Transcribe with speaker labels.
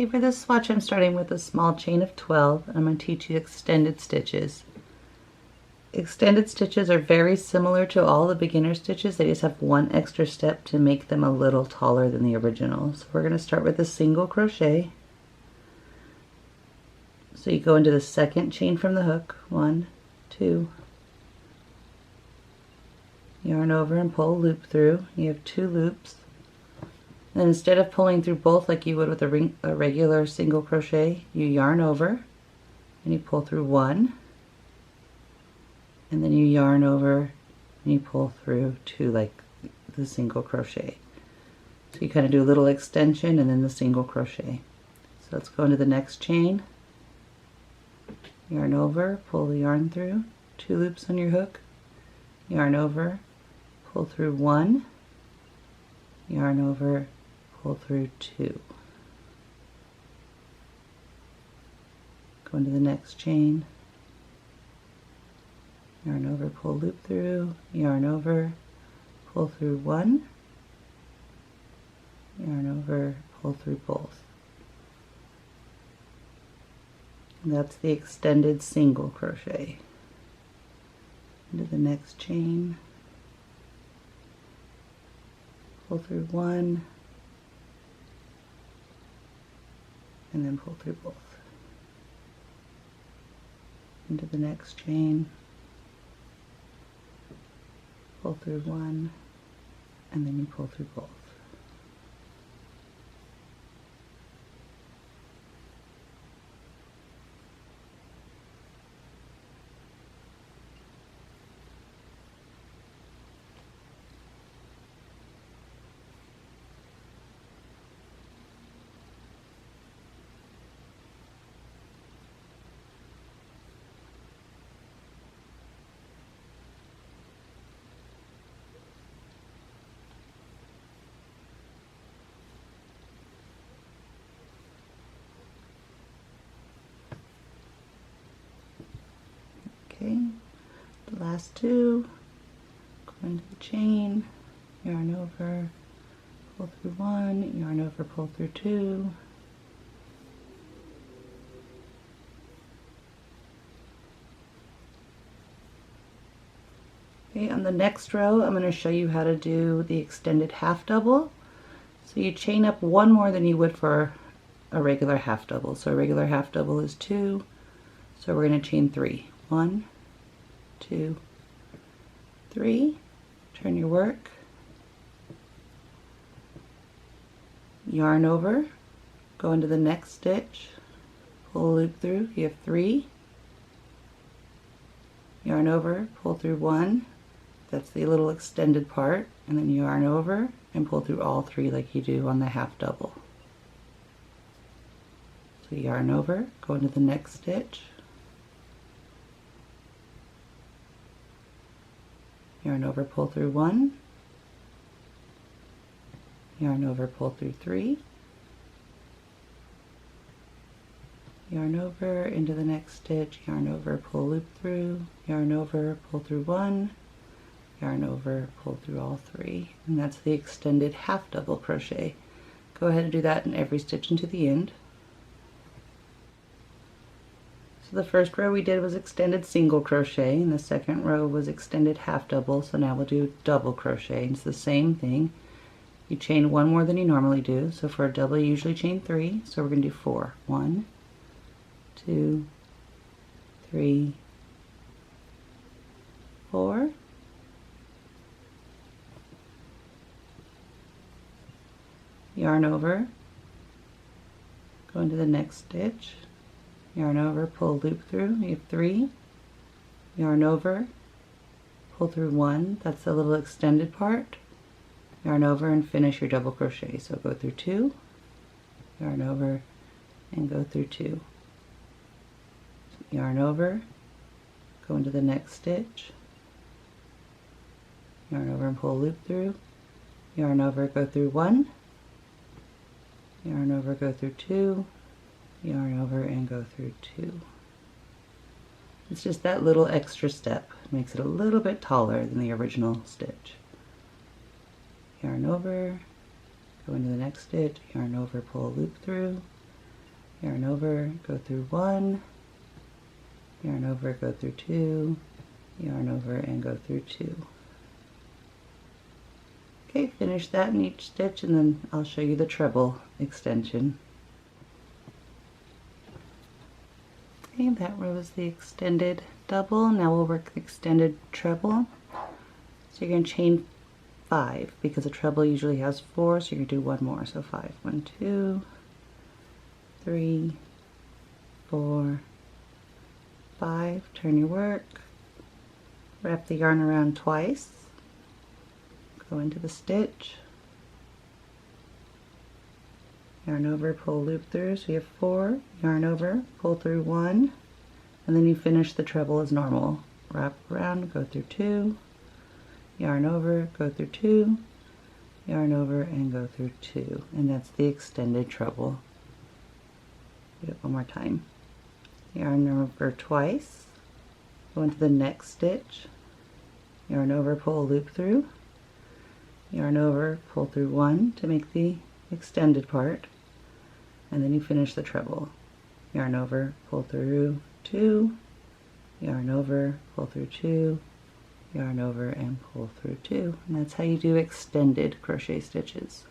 Speaker 1: Okay, for this swatch I'm starting with a small chain of 12 and I'm going to teach you extended stitches. Extended stitches are very similar to all the beginner stitches, they just have one extra step to make them a little taller than the original. So we're going to start with a single crochet. So you go into the second chain from the hook, 1, 2, yarn over and pull a loop through. You have 2 loops. And instead of pulling through both like you would with a regular single crochet, you yarn over and you pull through 1, and then you yarn over and you pull through 2 like the single crochet. So you kind of do a little extension and then the single crochet. So let's go into the next chain, yarn over, pull the yarn through, 2 loops on your hook, yarn over, pull through 1, yarn over, pull through 2. Go into the next chain, yarn over, pull loop through, yarn over, pull through 1, yarn over, pull through both. And that's the extended single crochet. Into the next chain, pull through 1, and then pull through both. Into the next chain, pull through 1, and then you pull through both. Okay, the last 2, go into the chain, yarn over, pull through 1, yarn over, pull through 2. Okay, on the next row I'm going to show you how to do the extended half double. So you chain up 1 more than you would for a regular half double. So a regular half double is 2, so we're going to chain 3. 1, 2, 3, turn your work, yarn over, go into the next stitch, pull a loop through, you have 3, yarn over, pull through 1, that's the little extended part, and then yarn over and pull through all 3 like you do on the half double. So yarn over, go into the next stitch, yarn over, pull through 1, yarn over, pull through 3, yarn over into the next stitch, yarn over, pull loop through, yarn over, pull through 1, yarn over, pull through all 3, and that's the extended half double crochet. Go ahead and do that in every stitch into the end. So the first row we did was extended single crochet, and the second row was extended half double, so now we'll do double crochet. It's the same thing. You chain 1 more than you normally do, so for a double you usually chain 3, so we're going to do 4. 1, 2, 3, 4. Yarn over, go into the next stitch, yarn over, pull a loop through, you have 3, yarn over, pull through 1, that's the little extended part, yarn over and finish your double crochet. So go through 2, yarn over and go through 2, yarn over, go into the next stitch, yarn over and pull a loop through, yarn over, go through 1, yarn over, go through 2, yarn over and go through 2. It's just that little extra step. It makes it a little bit taller than the original stitch. Yarn over, go into the next stitch, yarn over, pull a loop through, yarn over, go through 1, yarn over, go through 2, yarn over, and go through 2. Okay, finish that in each stitch, and then I'll show you the treble extension. Okay, that was the extended double. Now we'll work the extended treble. So you're going to chain 5 because a treble usually has 4, so you're going to do 1 more. So 5. 1, 2, 3, 4, 5. Turn your work. Wrap the yarn around twice. Go into the stitch. Yarn over, pull loop through. So you have 4. Yarn over, pull through 1, and then you finish the treble as normal. Wrap around, go through 2. Yarn over, go through 2, yarn over, and go through 2. And that's the extended treble. Do it one more time. Yarn over twice, go into the next stitch, yarn over, pull a loop through, yarn over, pull through 1 to make the extended part, and then you finish the treble. Yarn over, pull through 2, yarn over, pull through 2, yarn over, and pull through 2. And that's how you do extended crochet stitches.